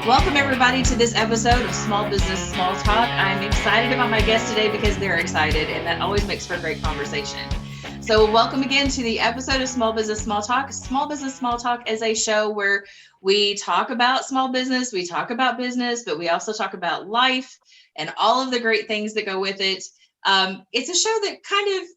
Welcome everybody to this episode of Small Business Small Talk. I'm excited about my guests today because they're excited, and that always makes for a great conversation. So welcome again to the episode of Small Business Small Talk. Small Business Small Talk is a show where we talk about small business, we talk about business, but we also talk about life and all of the great things that go with it. It's a show that kind of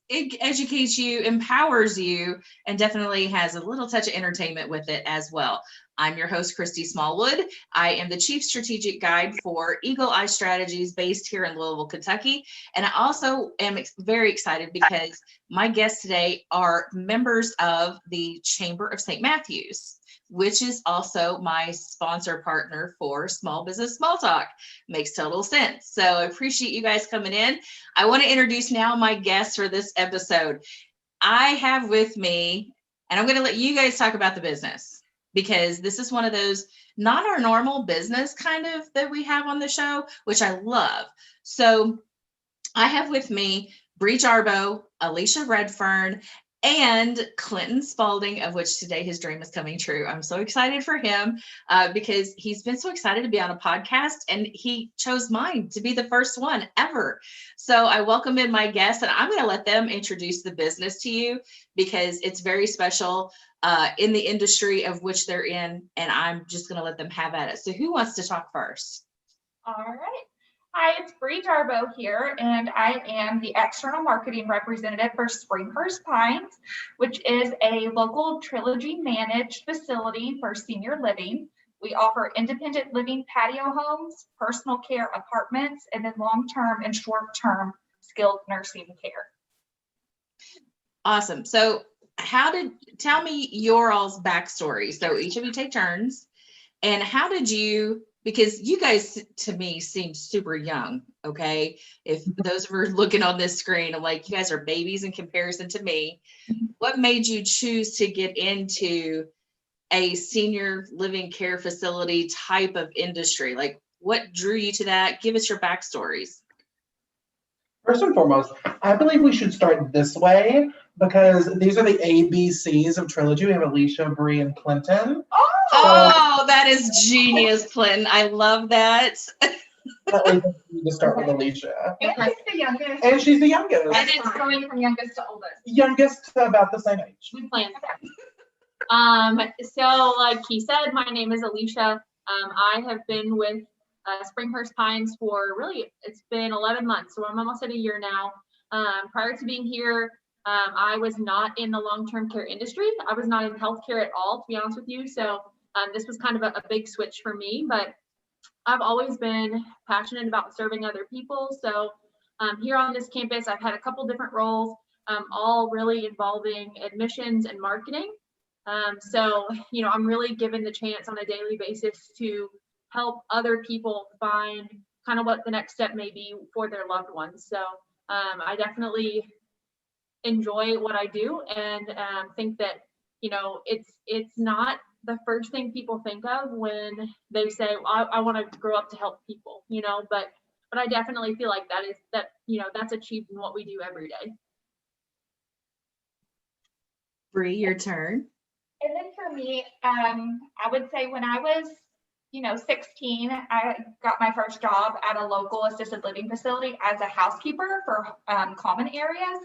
educates you, empowers you, and definitely has a little touch of entertainment with it as well. I'm your host, Christy Smallwood. I am the Chief Strategic Guide for Eagle Eye Strategies based here in Louisville, Kentucky. And I also am very excited because my guests today are members of the Chamber of St. Matthews, which is also my sponsor partner for Small Business Small Talk. Makes total sense. So I appreciate you guys coming in. I want to introduce now my guests for this episode. I have with me, and I'm going to let you guys talk about the business, because this is one of those not our normal business kind of that we have on the show, which I love. So I have with me Bree Jarbo, Alicia Redfern, and Clinton Spalding, of which today his dream is coming true. I'm so excited for him because he's been so excited to be on a podcast, and he chose mine to be the first one ever. So I welcome in my guests, and I'm going to let them introduce the business to you because it's very special in the industry of which they're in, and I'm just going to let them have at it. So who wants to talk first? All right. Hi, it's Bree Jarbo here, and I am the external marketing representative for Springhurst Pines, which is a local Trilogy managed facility for senior living. We offer independent living patio homes, personal care apartments, and then long-term and short-term skilled nursing care. Awesome. So tell me your all's backstory. So each of you take turns, and how did you, because you guys to me seem super young, okay? If those of us looking on this screen, I'm like, you guys are babies in comparison to me. What made you choose to get into a senior living care facility type of industry? Like, what drew you to that? Give us your backstories. First and foremost, I believe we should start this way because these are the ABCs of Trilogy. We have Alicia, Bree, and Clinton. Oh, that is genius, Clinton. I love that. That way we need to start with Alicia. And she's the youngest. And she's the youngest. And it's going from youngest to oldest. Youngest to about the same age. We planned that. So like he said, my name is Alicia. I have been with Springhurst Pines for it's been 11 months, so I'm almost at a year now. Prior to being here, I was not in the long-term care industry. I was not in healthcare at all, to be honest with you. So this was kind of a big switch for me, but I've always been passionate about serving other people. So here on this campus, I've had a couple different roles, all really involving admissions and marketing. So, I'm really given the chance on a daily basis to help other people find kind of what the next step may be for their loved ones. So I definitely enjoy what I do, and think that, it's not the first thing people think of when they say, well, I want to grow up to help people, but I definitely feel like that's achieved in what we do every day. Bree, your turn. And then for me, I would say when I was 16, I got my first job at a local assisted living facility as a housekeeper for common areas.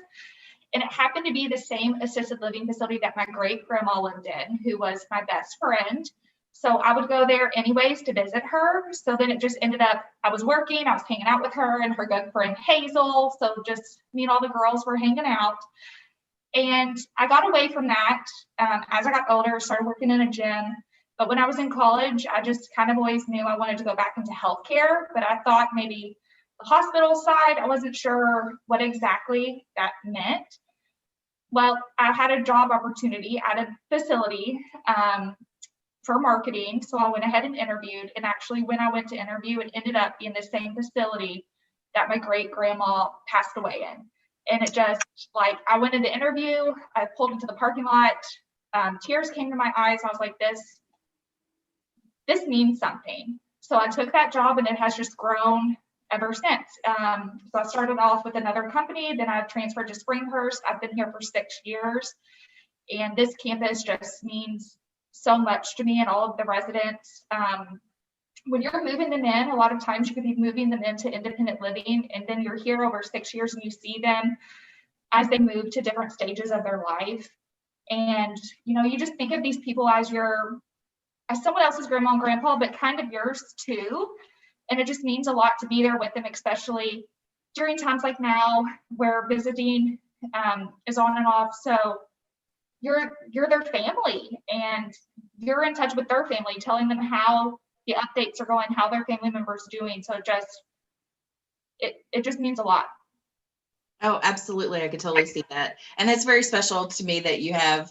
And it happened to be the same assisted living facility that my great grandma lived in, who was my best friend. So I would go there anyways to visit her. So then it just ended up, I was working, I was hanging out with her and her good friend Hazel. So just me and all the girls were hanging out. And I got away from that as I got older, started working in a gym. But when I was in college, I just kind of always knew I wanted to go back into healthcare, but I thought maybe the hospital side, I wasn't sure what exactly that meant. Well, I had a job opportunity at a facility for marketing. So I went ahead and interviewed. And actually, when I went to interview, it ended up being the same facility that my great grandma passed away in. And it just, I went in the interview, I pulled into the parking lot, tears came to my eyes. I was like, this means something. So I took that job, and it has just grown ever since. So I started off with another company, then I transferred to Springhurst. I've been here for 6 years, and this campus just means so much to me and all of the residents. when you're moving them in, a lot of times you could be moving them into independent living, and then you're here over 6 years and you see them as they move to different stages of their life. And, you just think of these people as someone else's grandma and grandpa, but kind of yours too. And it just means a lot to be there with them, especially during times like now where visiting is on and off. So you're their family, and you're in touch with their family, telling them how the updates are going, how their family members doing. So it just means a lot. Oh, absolutely. I could totally see that. And it's very special to me that you had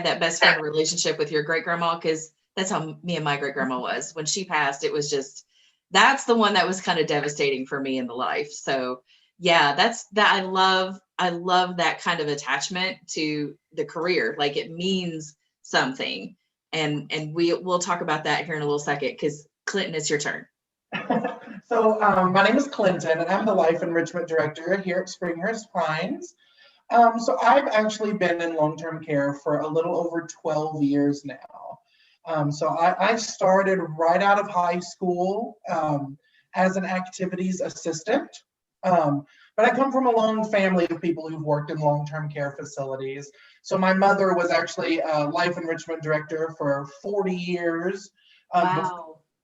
that best friend relationship with your great grandma, because that's how me and my great grandma was. When she passed, it was just, that's the one that was kind of devastating for me in the life. So yeah, I love that kind of attachment to the career. Like, it means something. And we'll talk about that here in a little second, because Clinton, it's your turn. So my name is Clinton, and I'm the Life Enrichment Director here at Springhurst Pines. So I've actually been in long-term care for a little over 12 years now. So I started right out of high school as an activities assistant. But I come from a long family of people who've worked in long-term care facilities. So my mother was actually a Life Enrichment Director for 40 years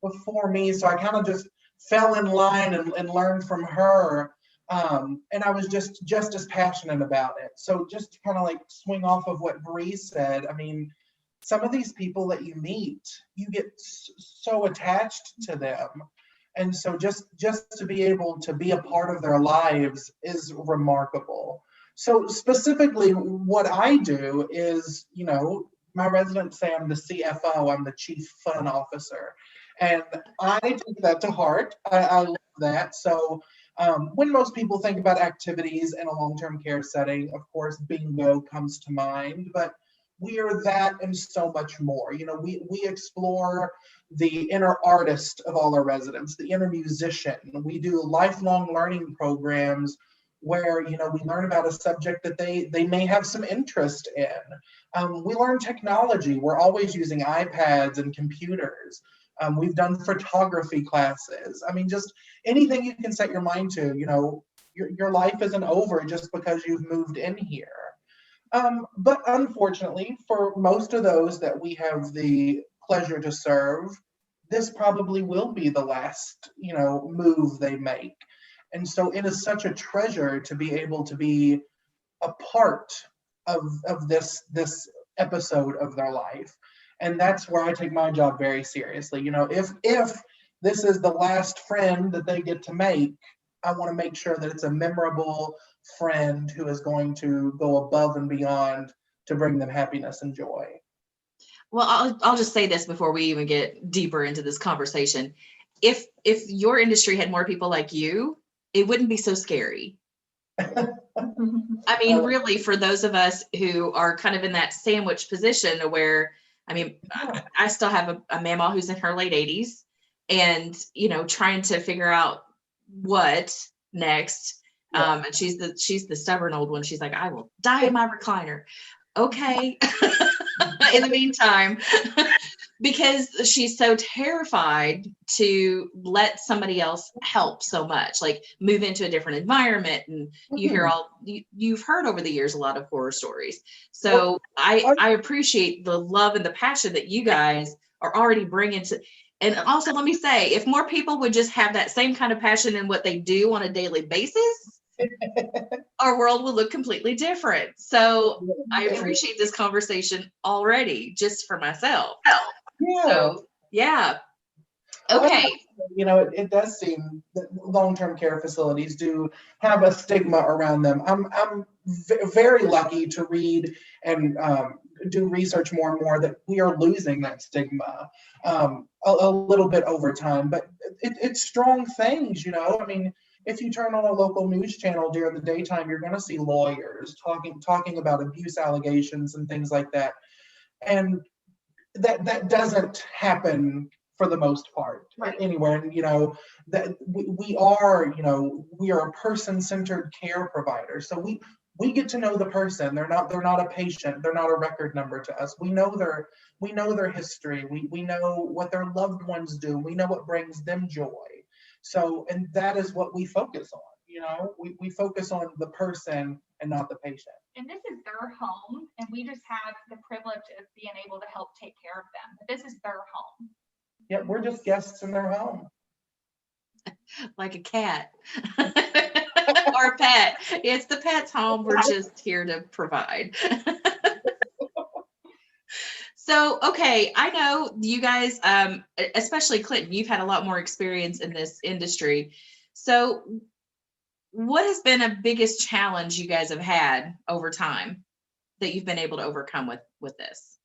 before me. So I kind of just fell in line and learned from her. And I was just as passionate about it. So just to kind of like swing off of what Bree said, I mean, some of these people that you meet, you get so attached to them. And so just to be able to be a part of their lives is remarkable. So specifically what I do is, my residents say I'm the CFO, I'm the Chief Fun Officer. And I take that to heart. I love that. So when most people think about activities in a long-term care setting, of course, bingo comes to mind, but we are that and so much more. We explore the inner artist of all our residents, the inner musician. We do lifelong learning programs where, we learn about a subject that they may have some interest in. We learn technology. We're always using iPads and computers. We've done photography classes. I mean, just anything you can set your mind to, your life isn't over just because you've moved in here. But unfortunately, for most of those that we have the pleasure to serve, this probably will be the last, move they make. And so it is such a treasure to be able to be a part of this episode of their life. And that's where I take my job very seriously. If this is the last friend that they get to make, I want to make sure that it's a memorable friend who is going to go above and beyond to bring them happiness and joy. Well, I'll just say this before we even get deeper into this conversation. If your industry had more people like you, it wouldn't be so scary. I mean, really, for those of us who are kind of in that sandwich position where, I mean, I still have a mama who's in her late 80s and, trying to figure out what next. And she's the stubborn old one. She's like, I will die in my recliner. Okay. In the meantime, because she's so terrified to let somebody else help so much, like move into a different environment. And you hear you've heard over the years a lot of horror stories. So I appreciate the love and the passion that you guys are already bringing to. And also, let me say, if more people would just have that same kind of passion in what they do on a daily basis, our world will look completely different. So I appreciate this conversation already, just for myself. Yeah. So, yeah. Okay. It does seem that long-term care facilities do have a stigma around them. I'm very lucky to read and do research more and more that we are losing that stigma a little bit over time, but it's strong things, I mean, if you turn on a local news channel during the daytime, you're going to see lawyers talking about abuse allegations and things like that. And that doesn't happen for the most part anywhere. And, that we are a person-centered care provider. So we get to know the person. They're not a patient. They're not a record number to us. We know their history. We know what their loved ones do. We know what brings them joy. So, and that is what we focus on. We focus on the person and not the patient. And this is their home, and we just have the privilege of being able to help take care of them. But this is their home. Yeah, we're just guests in their home. Like a cat or a pet. It's the pet's home. We're just here to provide. So, okay, I know you guys, especially Clinton, you've had a lot more experience in this industry. So what has been a biggest challenge you guys have had over time that you've been able to overcome with this?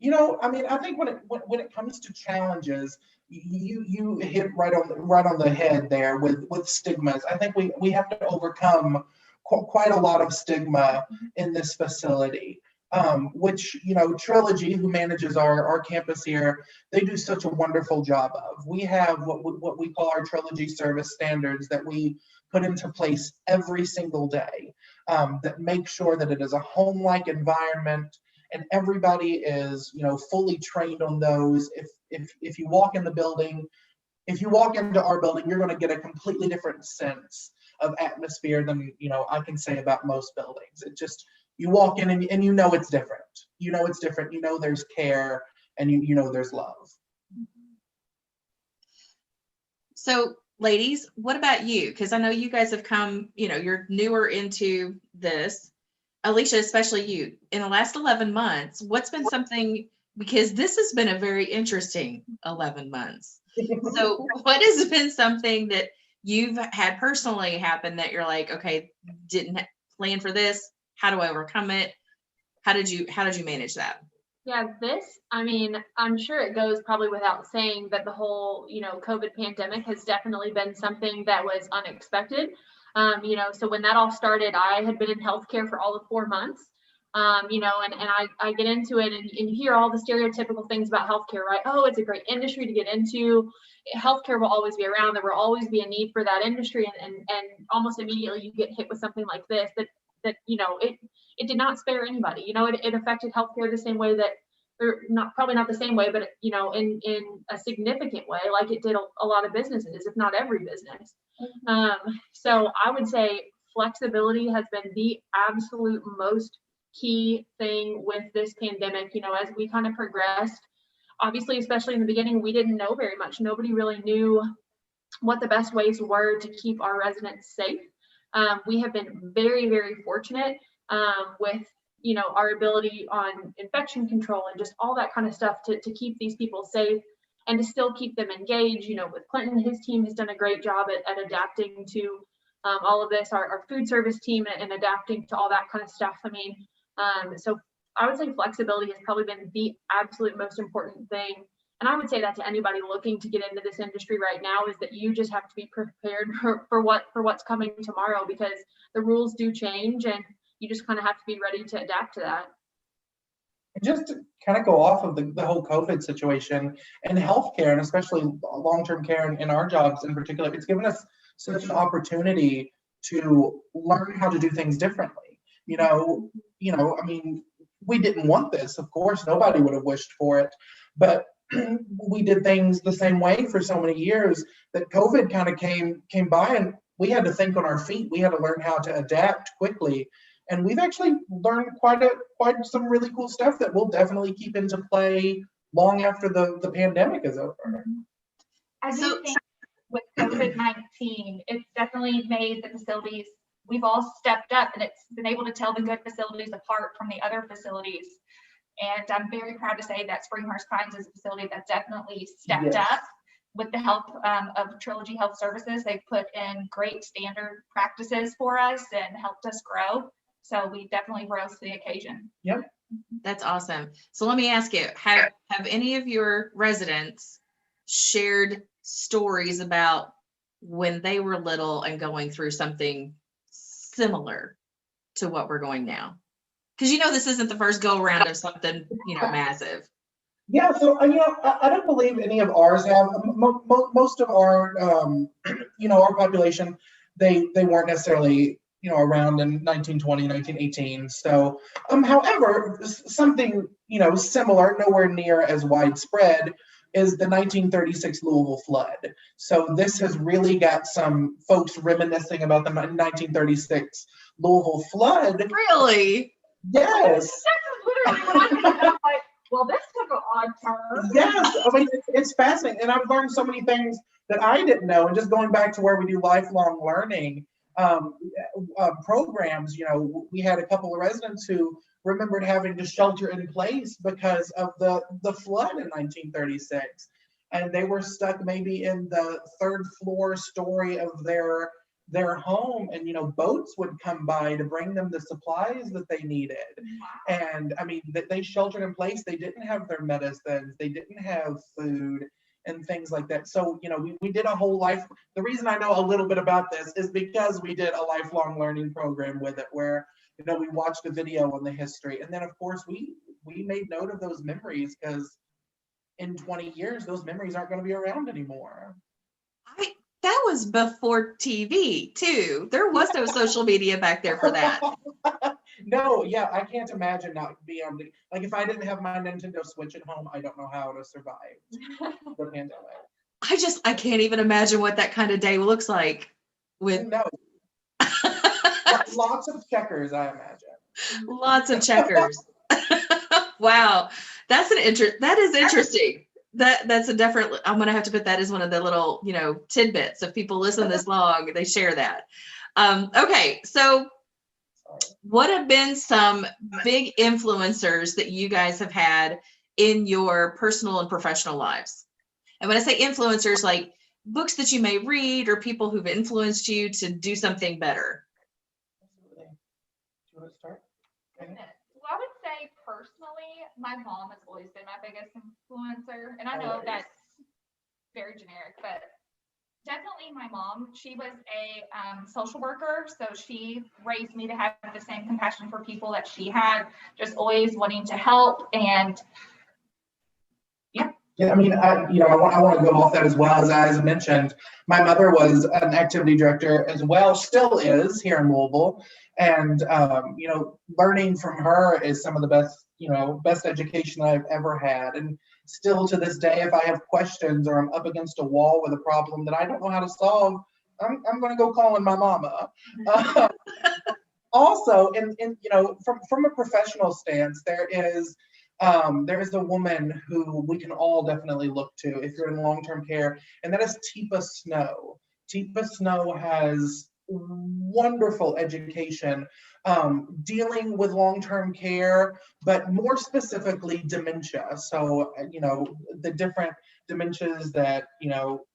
I think when it comes to challenges, you hit right on the head there with stigmas. I think we have to overcome quite a lot of stigma in this facility. Which, Trilogy, who manages our campus here, they do such a wonderful job of. We have what we call our Trilogy service standards that we put into place every single day, that make sure that it is a home-like environment, and everybody is, fully trained on those. If you walk in the building, if you walk into our building, you're going to get a completely different sense of atmosphere than, I can say about most buildings. It just, you walk in and it's different. It's different. There's care, and there's love. So, ladies, what about you? Because I know you guys have come, you're newer into this. Alicia, especially you, in the last 11 months, what's been something, because this has been a very interesting 11 months. So what has been something that you've had personally happen that you're like, okay, didn't plan for this? How do I overcome it? How did you manage that? Yeah, I'm sure it goes probably without saying that the whole, COVID pandemic has definitely been something that was unexpected. So when that all started, I had been in healthcare for all of 4 months, and I get into it and you hear all the stereotypical things about healthcare, right? Oh, it's a great industry to get into. Healthcare will always be around. There will always be a need for that industry. And almost immediately you get hit with something like this that it did not spare anybody. It affected healthcare the same way that, or probably not the same way, but in a significant way, like it did a lot of businesses, if not every business. So I would say flexibility has been the absolute most key thing with this pandemic. As we kind of progressed, obviously, especially in the beginning, we didn't know very much. Nobody really knew what the best ways were to keep our residents safe. We have been very, very fortunate with our ability on infection control and just all that kind of stuff to keep these people safe and to still keep them engaged. With Clinton, his team has done a great job at adapting to all of this, our food service team, and adapting to all that kind of stuff. So I would say flexibility has probably been the absolute most important thing. And I would say that to anybody looking to get into this industry right now, is that you just have to be prepared for what's coming tomorrow, because the rules do change and you just kind of have to be ready to adapt to that. Just to kind of go off of the whole COVID situation and healthcare, and especially long-term care in our jobs in particular, it's given us such an opportunity to learn how to do things differently. We didn't want this, of course, nobody would have wished for it, but we did things the same way for so many years that COVID kind of came by, and we had to think on our feet. We had to learn how to adapt quickly. And we've actually learned quite some really cool stuff that we'll definitely keep into play long after the pandemic is over. I do think with COVID-19, it's definitely made the facilities, we've all stepped up, and it's been able to tell the good facilities apart from the other facilities. And I'm very proud to say that Springhurst Pines is a facility that definitely stepped up with the help of Trilogy Health Services. They've put in great standard practices for us and helped us grow. So we definitely rose to the occasion. Yep. That's awesome. So let me ask you, have any of your residents shared stories about when they were little and going through something similar to what we're going now? Because this isn't the first go around of something massive. Yeah, so I don't believe any of ours have. Most of our our population, they weren't necessarily around in 1920, 1918. So, however, something, similar, nowhere near as widespread, is the 1936 Louisville Flood. So this has really got some folks reminiscing about the 1936 Louisville Flood. Really? Yes. That's literally what I think. I'm like, well, this took an odd turn. Yes, I mean, it's fascinating. And I've learned so many things that I didn't know. And just going back to where we do lifelong learning programs, we had a couple of residents who remembered having to shelter in place because of the flood in 1936. And they were stuck maybe in the third floor story of their home, and boats would come by to bring them the supplies that they needed. And I mean, they sheltered in place. They didn't have their medicines, they didn't have food and things like that. So we did a whole life. The reason I know a little bit about this is because we did a lifelong learning program with it, where we watched a video on the history, and then of course we made note of those memories, because in 20 years those memories aren't going to be around anymore. That was before TV too. There was no social media back there for that. No, yeah, I can't imagine not being able to, like, if I didn't have my Nintendo Switch at home, I don't know how to survive the pandemic. I can't even imagine what that kind of day looks like with No. Lots of checkers, I imagine. lots of checkers. Wow. That is interesting. That's a definitely, I'm going to have to put that as one of the little, tidbits. If people listen this long, they share that. Okay. So what have been some big influencers that you guys have had in your personal and professional lives? And when I say influencers, like books that you may read or people who've influenced you to do something better. Absolutely. Do you want to start? Well, I would say personally, my mom has always been my biggest influencer. And I know that's very generic, but definitely my mom. She was a social worker, so she raised me to have the same compassion for people that she had, just always wanting to help. And yeah, I mean, I want to go off that as well. As I mentioned, my mother was an activity director as well, still is here in Louisville. And, learning from her is some of the best education I've ever had. And still to this day, if I have questions or I'm up against a wall with a problem that I don't know how to solve, I'm going to go call in my mama. Also, from a professional stance, there is a woman who we can all definitely look to if you're in long-term care, and that is Teepa Snow. Teepa Snow has wonderful education dealing with long-term care, but more specifically dementia. So, the different dementias that,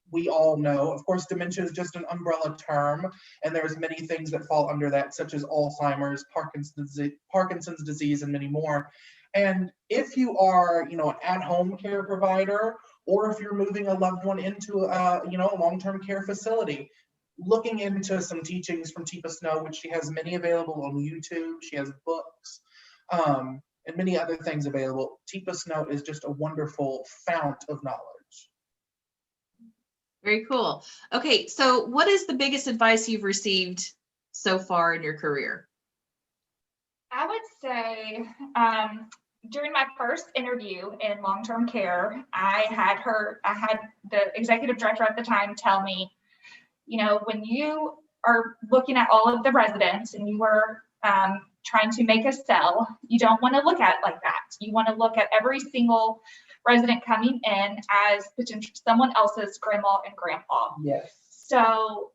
we all know. Of course, dementia is just an umbrella term, and there's many things that fall under that, such as Alzheimer's, Parkinson's disease, and many more. And if you are, an at-home care provider, or if you're moving a loved one into a long-term care facility, looking into some teachings from Teepa Snow, which she has many available on YouTube. She has books and many other things available. Teepa Snow is just a wonderful fount of knowledge. Very cool. Okay, so what is the biggest advice you've received so far in your career? I would say during my first interview in long-term care, I had the executive director at the time tell me, when you are looking at all of the residents and you are trying to make a cell, you don't want to look at it like that. You want to look at every single resident coming in as potential someone else's grandma and grandpa. Yes. So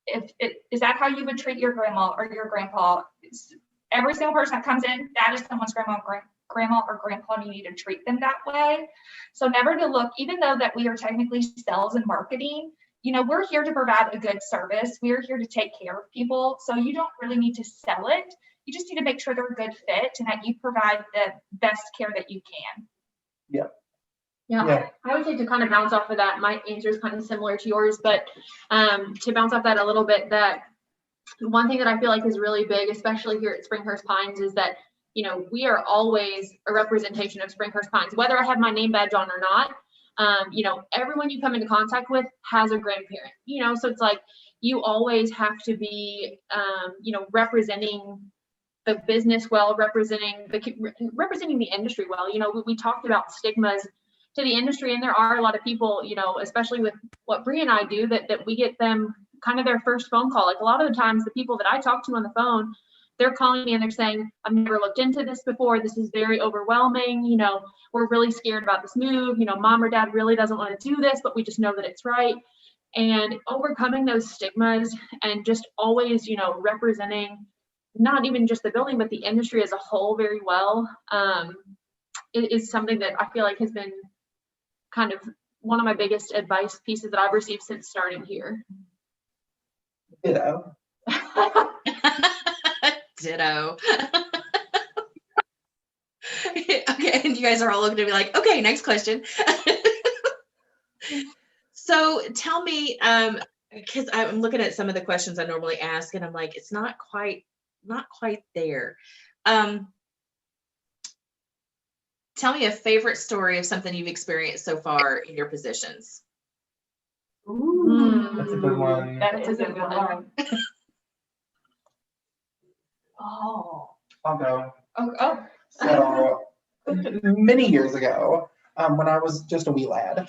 is that how you would treat your grandma or your grandpa? Every single person that comes in, that is someone's grandma or grandpa, and you need to treat them that way. So never to look, even though that we are technically sales and marketing, we're here to provide a good service. We're here to take care of people. So you don't really need to sell it. You just need to make sure they're a good fit and that you provide the best care that you can. Yeah. Yeah, I would say to kind of bounce off of that, my answer is kind of similar to yours, but to bounce off that a little bit, that one thing that I feel like is really big, especially here at Springhurst Pines, is that, we are always a representation of Springhurst Pines, whether I have my name badge on or not. You know, everyone you come into contact with has a grandparent, you know, so it's like you always have to be, you know, representing the business well, representing the industry well. You know, we talked about stigmas to the industry, and there are a lot of people, you know, especially with what Bree and I do, that we get them kind of their first phone call. Like a lot of the times the people that I talk to on the phone, they're calling me and they're saying, I've never looked into this before. This is very overwhelming. You know, we're really scared about this move. You know, mom or dad really doesn't want to do this, but we just know that it's right. And overcoming those stigmas and just always, you know, representing not even just the building, but the industry as a whole very well, is something that I feel like has been kind of one of my biggest advice pieces that I've received since starting here. Ditto. Ditto. Okay, and you guys are all looking at me like, okay, next question. So tell me, because I'm looking at some of the questions I normally ask, and I'm like, it's not quite there. Tell me a favorite story of something you've experienced so far in your positions. Ooh, That's a good one. That is a good one. Oh. I'll go. Oh. So many years ago, when I was just a wee lad,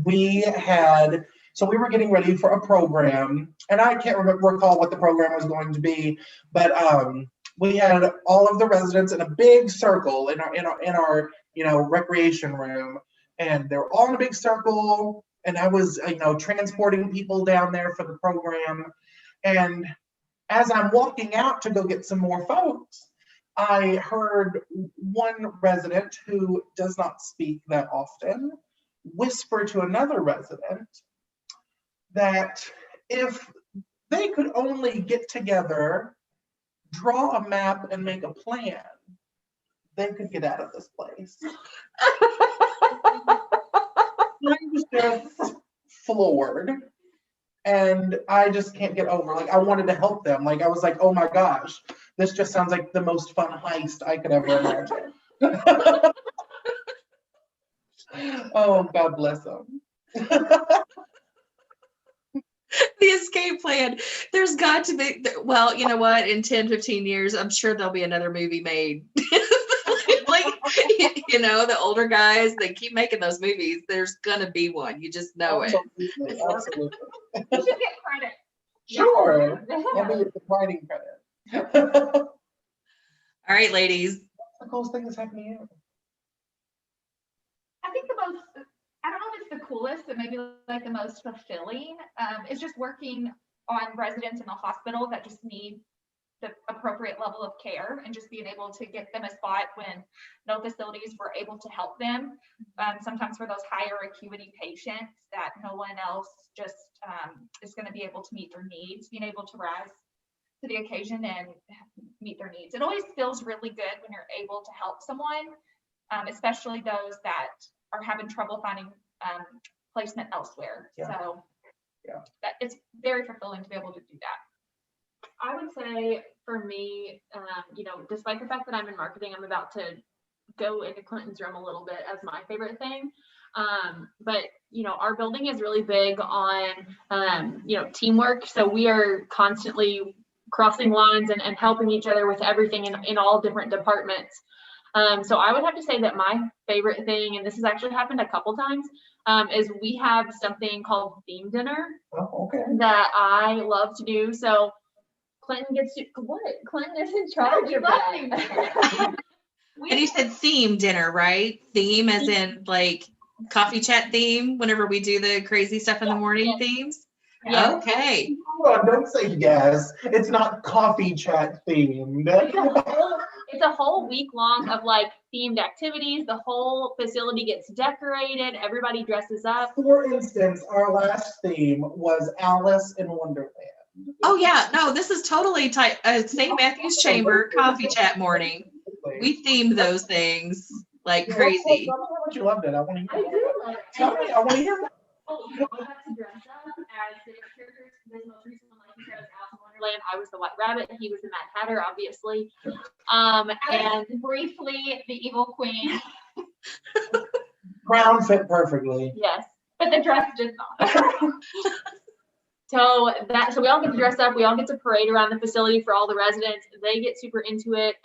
we were getting ready for a program, and I can't recall what the program was going to be, but we had all of the residents in a big circle in our you know, recreation room, and they were all in a big circle, and I was, you know, transporting people down there for the program. And as I'm walking out to go get some more folks, I heard one resident who does not speak that often whisper to another resident that if they could only get together, draw a map, and make a plan, they could get out of this place. I was just floored, and I just can't get over. Like, I wanted to help them. Like, I was like, oh my gosh, this just sounds like the most fun heist I could ever imagine. Oh, God bless them. The escape plan. There's got to be, well, you know what? In 10, 15 years, I'm sure there'll be another movie made. Like, you know, the older guys, they keep making those movies. There's gonna be one. You just know it. Absolutely. You should get credit. Sure. I'll be the writing credit. All right, ladies. What's the coolest thing that's happened to you? I think I don't know if it's the coolest, but maybe like the most fulfilling, is just working on residents in the hospital that just need the appropriate level of care, and just being able to get them a spot when no facilities were able to help them. Sometimes for those higher acuity patients that no one else just is going to be able to meet their needs, being able to rise to the occasion and meet their needs. It always feels really good when you're able to help someone, especially those that are having trouble finding placement elsewhere. Yeah. So yeah, that it's very fulfilling to be able to do that. I would say for me, you know, despite the fact that I'm in marketing, I'm about to go into Clinton's room a little bit as my favorite thing. But, you know, our building is really big on, you know, teamwork. So we are constantly crossing lines and helping each other with everything in all different departments. So I would have to say that my favorite thing, and this has actually happened a couple times, is we have something called theme dinner that I love to do. So Clinton gets to, what? Clinton is in charge of that. And you said theme dinner, right? Theme as in like coffee chat theme whenever we do the crazy stuff in the morning themes? Yeah. Okay. Hold on, don't say yes. It's not coffee chat themed. It's a whole week long of like themed activities. The whole facility gets decorated. Everybody dresses up. For instance, our last theme was Alice in Wonderland. Oh yeah, no, this is totally St. Matthew's Chamber coffee chat morning. We themed those things like crazy. Tell me how much you loved it. I want to hear. I do love it. Tell me, I want to hear. Oh, you know, I got to dress up as the characters. The most recent one, like you said, was Alice in Wonderland. I was the White Rabbit. He was the Mad Hatter, obviously. And briefly, the Evil Queen. Crown fit perfectly. Yes. But the dress did not. So we all get to dress up. We all get to parade around the facility for all the residents. They get super into it.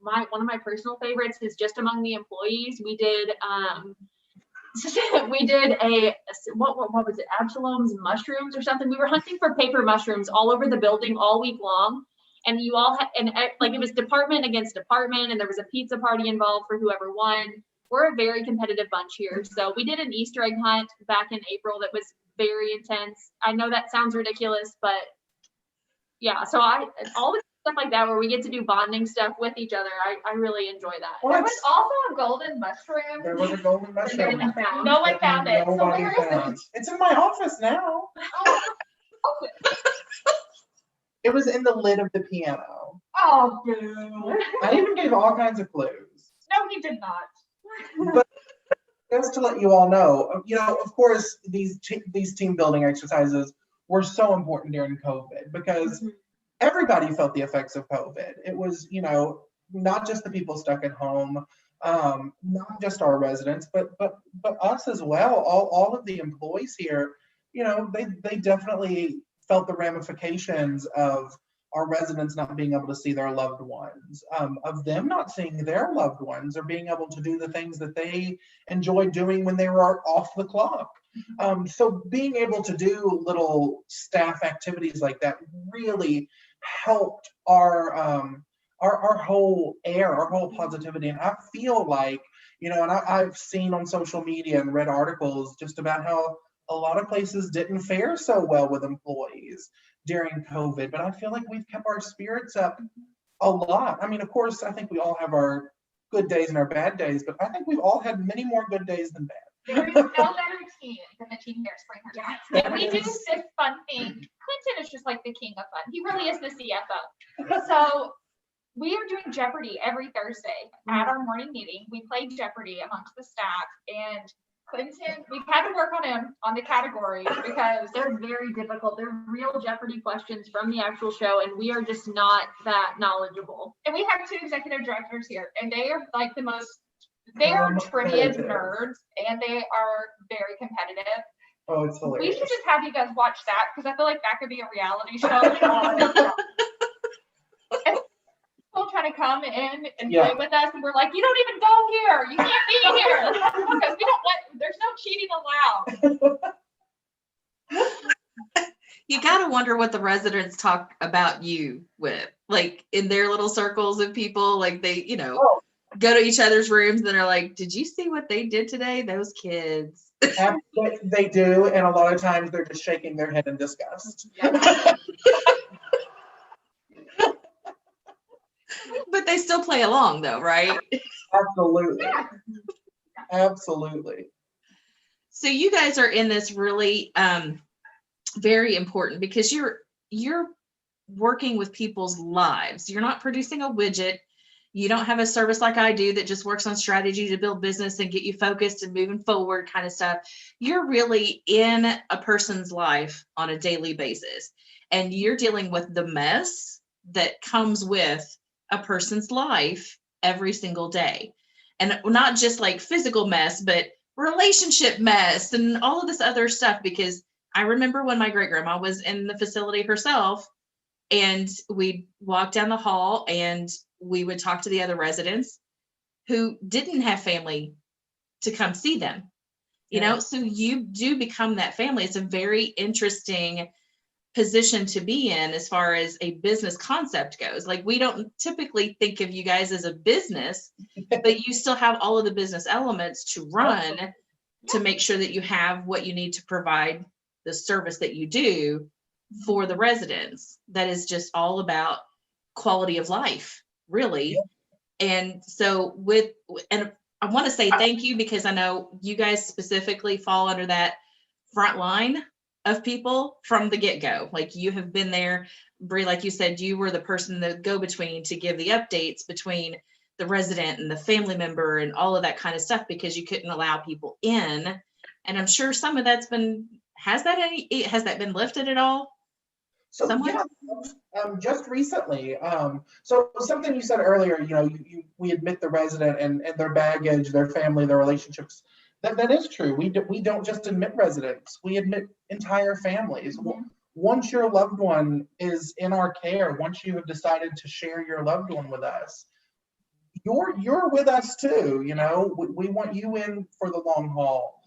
One of my personal favorites is just among the employees. We did what was it? Absalom's mushrooms or something. We were hunting for paper mushrooms all over the building all week long. And you all it was department against department, and there was a pizza party involved for whoever won. We're a very competitive bunch here. So we did an Easter egg hunt back in April that was very intense. I know that sounds ridiculous, but yeah. So all the stuff like that where we get to do bonding stuff with each other, I really enjoy that. There was also a golden mushroom. There was a golden mushroom. No one found it. So Nobody where is found. it? It's in my office now. Oh, It was in the lid of the piano. oh, boo. I even gave all kinds of clues. No, he did not. But just to let you all know, of course, these team building exercises were so important during COVID because everybody felt the effects of COVID. It was, not just the people stuck at home, not just our residents, but us as well. All of the employees here, they definitely felt the ramifications of our residents not being able to see their loved ones, of them not seeing their loved ones or being able to do the things that they enjoyed doing when they were off the clock. So being able to do little staff activities like that really helped our whole our whole positivity. And I feel like, and I've seen on social media and read articles just about how a lot of places didn't fare so well with employees during COVID, but I feel like we've kept our spirits up a lot. I mean, of course, I think we all have our good days and our bad days, but I think we've all had many more good days than bad. There is no better team than the team here at Springhurst. Yeah. And we do this fun thing. Clinton is just like the king of fun. He really is the CFO. So we are doing Jeopardy every Thursday at our morning meeting. We play Jeopardy amongst the staff, and Clinton, we've had to work on him on the categories because they're very difficult. They're real Jeopardy questions from the actual show, and we are just not that knowledgeable. And we have two executive directors here, and they are like they are trivia nerds, and they are very competitive. Oh, it's hilarious. We should just have you guys watch that because I feel like that could be a reality show. And people try to come in and play with us, and we're like, you don't even go here. You can't be here because we don't want. There's no cheating allowed. You gotta wonder what the residents talk about you with, like in their little circles of people, like they, go to each other's rooms and they're like, did you see what they did today? Those kids. They do, and a lot of times they're just shaking their head in disgust. But they still play along though, right? Absolutely. Absolutely. So you guys are in this really very important because you're working with people's lives. You're not producing a widget. You don't have a service like I do that just works on strategy to build business and get you focused and moving forward kind of stuff. You're really in a person's life on a daily basis, and you're dealing with the mess that comes with a person's life every single day. And not just like physical mess, but relationship mess and all of this other stuff. Because I remember when my great grandma was in the facility herself, and we'd walk down the hall and we would talk to the other residents who didn't have family to come see them, so you do become that family. It's a very interesting position to be in as far as a business concept goes. Like, we don't typically think of you guys as a business, but you still have all of the business elements to run to make sure that you have what you need to provide the service that you do for the residents. That is just all about quality of life, really. And so and I want to say thank you, because I know you guys specifically fall under that front line of people from the get-go. Like, you have been there, Bree, like you said, you were the person, the go-between to give the updates between the resident and the family member and all of that kind of stuff, because you couldn't allow people in. And I'm sure some of that's been, has that been lifted at all? So just recently. So something you said earlier, we admit the resident and their baggage, their family, their relationships That is true. We don't just admit residents, we admit entire families. Once your loved one is in our care, once you have decided to share your loved one with us, you're with us too. We want you in for the long haul.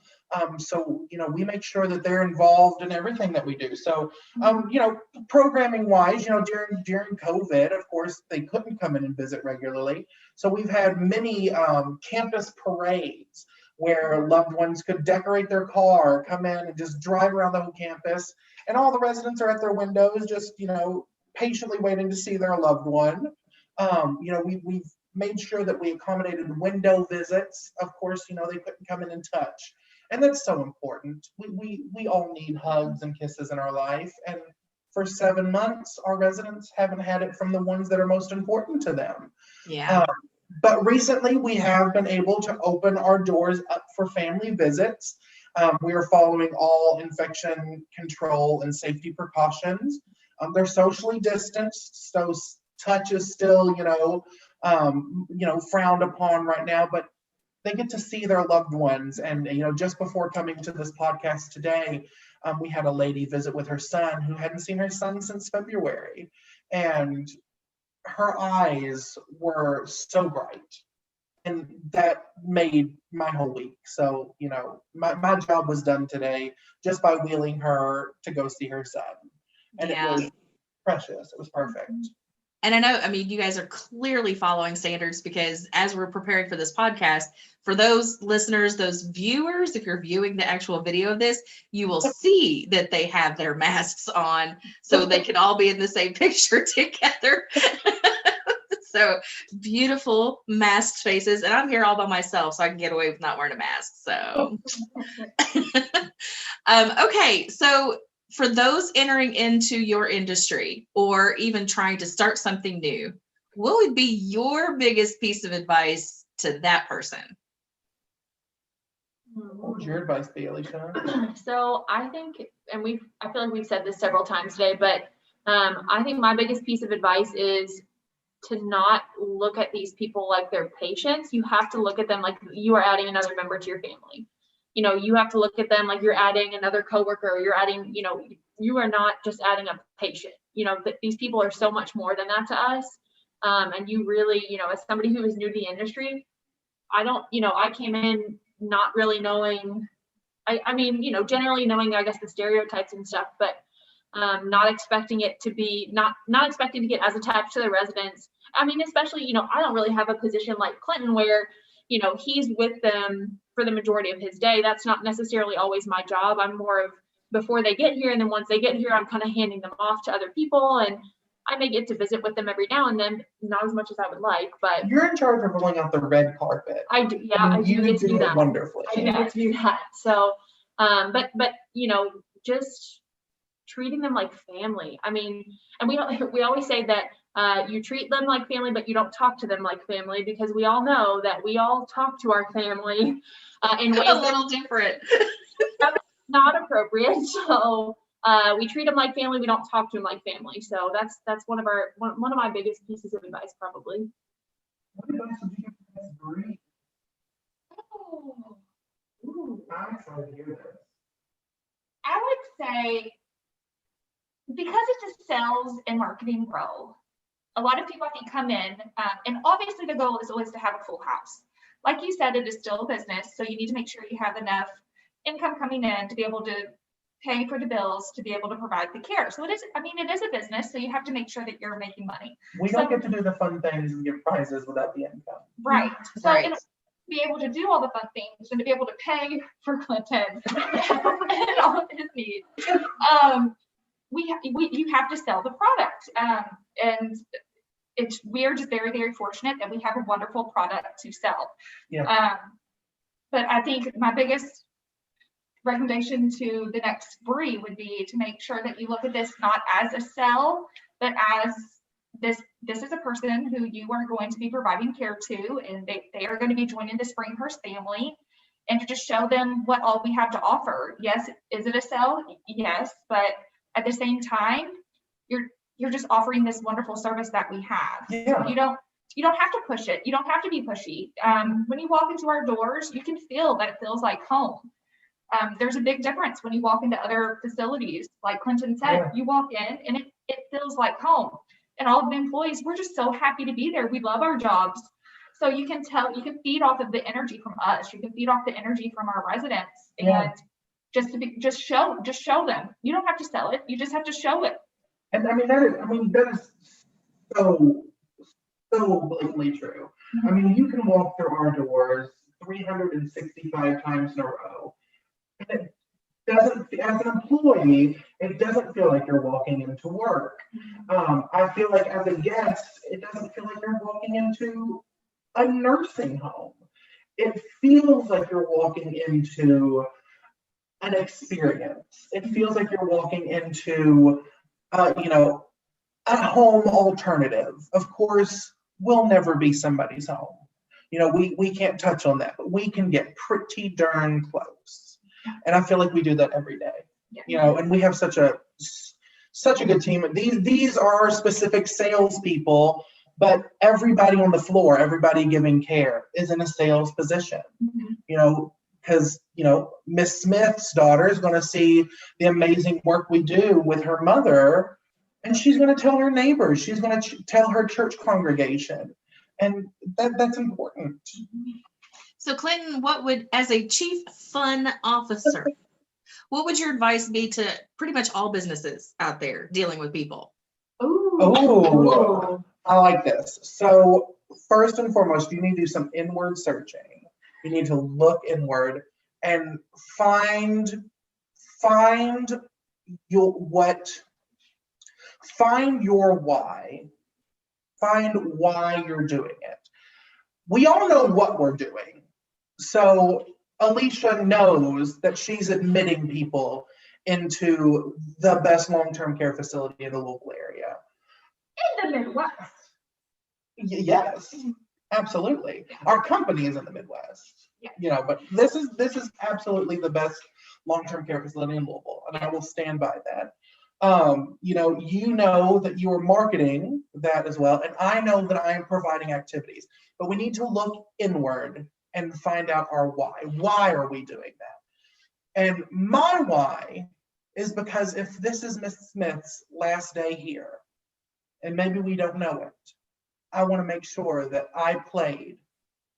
So we make sure that they're involved in everything that we do. So programming wise, during COVID, of course, they couldn't come in and visit regularly. So we've had many campus parades where loved ones could decorate their car, come in and just drive around the whole campus, and all the residents are at their windows, just patiently waiting to see their loved one. We've made sure that we accommodated window visits. Of course, they couldn't come in and touch. And that's so important. We all need hugs and kisses in our life. And for 7 months, our residents haven't had it from the ones that are most important to them. Yeah. But recently, we have been able to open our doors up for family visits. We are following all infection control and safety precautions. They're socially distanced, so touch is still, frowned upon right now, but they get to see their loved ones. And, just before coming to this podcast today, we had a lady visit with her son who hadn't seen her son since February. And her eyes were so bright. And that made my whole week. So, my job was done today just by wheeling her to go see her son. And It was precious. It was perfect. And I know, you guys are clearly following standards, because as we're preparing for this podcast, for those listeners, those viewers, if you're viewing the actual video of this, you will see that they have their masks on so they can all be in the same picture together. So beautiful masked faces. And I'm here all by myself, so I can get away with not wearing a mask. So, okay. So for those entering into your industry or even trying to start something new, what would be your biggest piece of advice to that person? What would your advice be, Alicia? So I think, and I feel like we've said this several times today, but I think my biggest piece of advice is to not look at these people like they're patients. You have to look at them like you are adding another member to your family. You have to look at them like you're adding another coworker, or you're adding, you are not just adding a patient. These people are so much more than that to us. And you really, as somebody who is new to the industry, I came in not really knowing, generally knowing, I guess, the stereotypes and stuff, but not expecting it to be, not expecting to get as attached to the residents. Especially, I don't really have a position like Clinton where, he's with them for the majority of his day. That's not necessarily always my job. I'm more of before they get here, and then once they get here, I'm kind of handing them off to other people, and I may get to visit with them every now and then, not as much as I would like, but you're in charge of rolling out the red carpet. I do, yeah, I do get to do that wonderfully. I do get to do that. So, but just treating them like family. And we always say that you treat them like family, but you don't talk to them like family, because we all know that we all talk to our family in ways a little different. That's not appropriate. So we treat them like family. We don't talk to them like family. So that's one of my biggest pieces of advice, probably. What advice would you give to Bree? I'm excited to hear this. I would say, because it's a sales and marketing role, a lot of people, I think, come in, and obviously the goal is always to have a full house. Like you said, it is still a business, so you need to make sure you have enough income coming in to be able to pay for the bills, to be able to provide the care. So it is a business, so you have to make sure that you're making money. We don't get to do the fun things and give prizes without the income. Right. So Right. in order to be able to do all the fun things and to be able to pay for Clinton and all of his needs, you have to sell the product. And we are just very, very fortunate that we have a wonderful product to sell. Yeah. But I think my biggest recommendation to the next Bree would be to make sure that you look at this not as a sell, but as this is a person who you are going to be providing care to, and they are going to be joining the Springhurst family, and to just show them what all we have to offer. Yes, is it a sell? Yes, but at the same time, you're just offering this wonderful service that we have. Yeah. So You don't have to push it. You don't have to be pushy. When you walk into our doors, you can feel that it feels like home. There's a big difference when you walk into other facilities. Like Clinton said, you walk in and it feels like home. And all of the employees, we're just so happy to be there. We love our jobs. So you can tell, you can feed off of the energy from us. You can feed off the energy from our residents, and just show them. You don't have to sell it. You just have to show it. And that is so blatantly true. I mean, you can walk through our doors 365 times in a row. And it doesn't, as an employee, it doesn't feel like you're walking into work. I feel like as a guest, it doesn't feel like you're walking into a nursing home. It feels like you're walking into an experience. It feels like you're walking into, a home alternative. Of course, we'll never be somebody's home. We can't touch on that, but we can get pretty darn close. And I feel like we do that every day. And we have such a good team. These are our specific salespeople, but everybody on the floor, everybody giving care is in a sales position. Because Miss Smith's daughter is going to see the amazing work we do with her mother, and she's going to tell her neighbors, she's going to tell her church congregation, and that's important. So Clinton, as a chief fun officer, what would your advice be to pretty much all businesses out there dealing with people? Oh, I like this. So first and foremost, you need to do some inward searching. You need to look inward and find your why. Find why you're doing it. We all know what we're doing. So Alicia knows that she's admitting people into the best long-term care facility in the local area. In the Midwest. Yes, absolutely. Our company is in the Midwest. But this is absolutely the best long-term care facility in Louisville, and I will stand by that. You know that you are marketing that as well, and I know that I am providing activities, but we need to look inward and find out our why. Why are we doing that? And my why is because if this is Miss Smith's last day here, and maybe we don't know it, I want to make sure that I played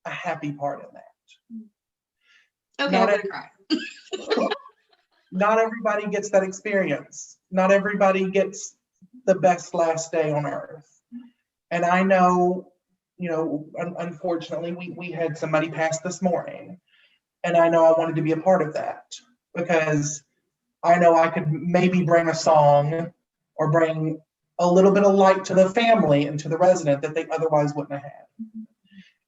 a happy part in that. Okay, Not everybody gets that experience. Not everybody gets the best last day on earth. And I know, unfortunately, we had somebody pass this morning. And I know I wanted to be a part of that because I know I could maybe bring a song or bring a little bit of light to the family and to the resident that they otherwise wouldn't have had.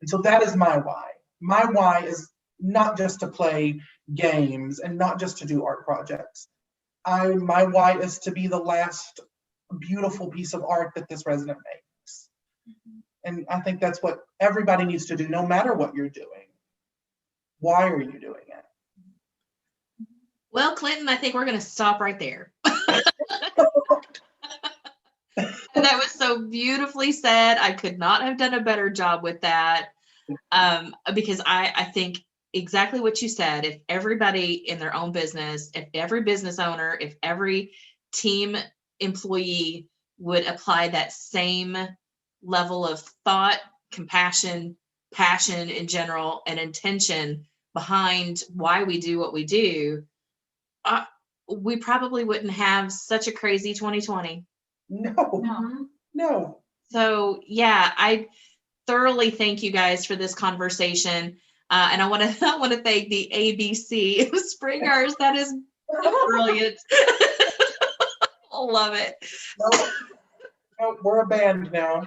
And so that is my why. My why is not just to play games and not just to do art projects. My why is to be the last beautiful piece of art that this resident makes. And I think that's what everybody needs to do, no matter what you're doing. Why are you doing it? Well, Clinton, I think we're going to stop right there. That was so beautifully said. I could not have done a better job with that, because I think exactly what you said. If everybody in their own business, if every business owner, if every team employee would apply that same level of thought, compassion, passion in general, and intention behind why we do what we do, we probably wouldn't have such a crazy 2020. No. So yeah, I thoroughly thank you guys for this conversation. And I want to thank the ABC of Springhurst. That is brilliant. Love it. No, we're a band now.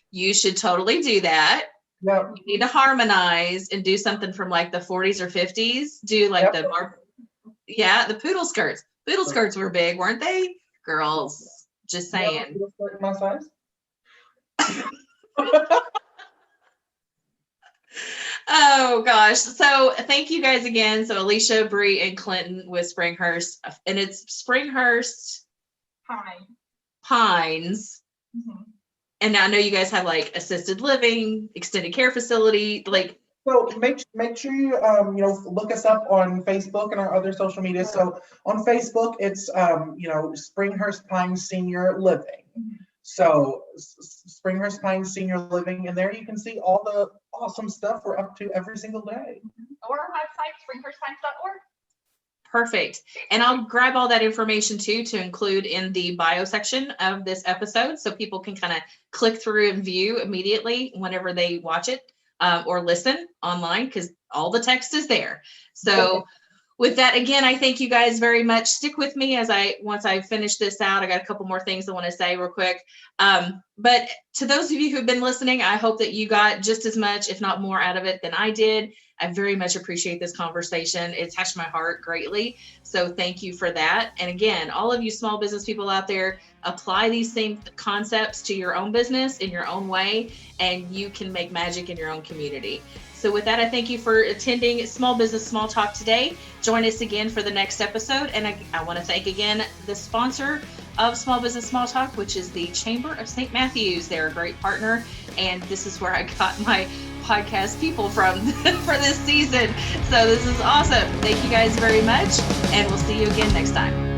You should totally do that. Yep. You need to harmonize and do something from like the 40s or 50s. Do like the poodle skirts. Poodle skirts were big, weren't they? Girls, just saying. My size. Oh gosh. So thank you guys again. So Alicia, Bree, and Clinton with Springhurst, and it's Springhurst Hi. Pines. Mm-hmm. And I know you guys have like assisted living, extended care facility, like. So make sure you look us up on Facebook and our other social media. So on Facebook, it's Springhurst Pines Senior Living. So Springhurst Pines Senior Living, and there you can see all the awesome stuff we're up to every single day. Or our website, springhurstpines.org. Perfect. And I'll grab all that information too to include in the bio section of this episode so people can kind of click through and view immediately whenever they watch it or listen online, because all the text is there. So with that, again, I thank you guys very much. Stick with me once I finish this out. I got a couple more things I want to say real quick. But to those of you who've been listening, I hope that you got just as much, if not more, out of it than I did. I very much appreciate this conversation. It touched my heart greatly. So thank you for that. And again, all of you small business people out there, apply these same concepts to your own business in your own way, and you can make magic in your own community. So with that, I thank you for attending Small Business Small Talk today. Join us again for the next episode. And I want to thank again the sponsor of Small Business Small Talk, which is the Chamber of St. Matthews. They're a great partner. And this is where I got my podcast people from for this season. So this is awesome. Thank you guys very much. And we'll see you again next time.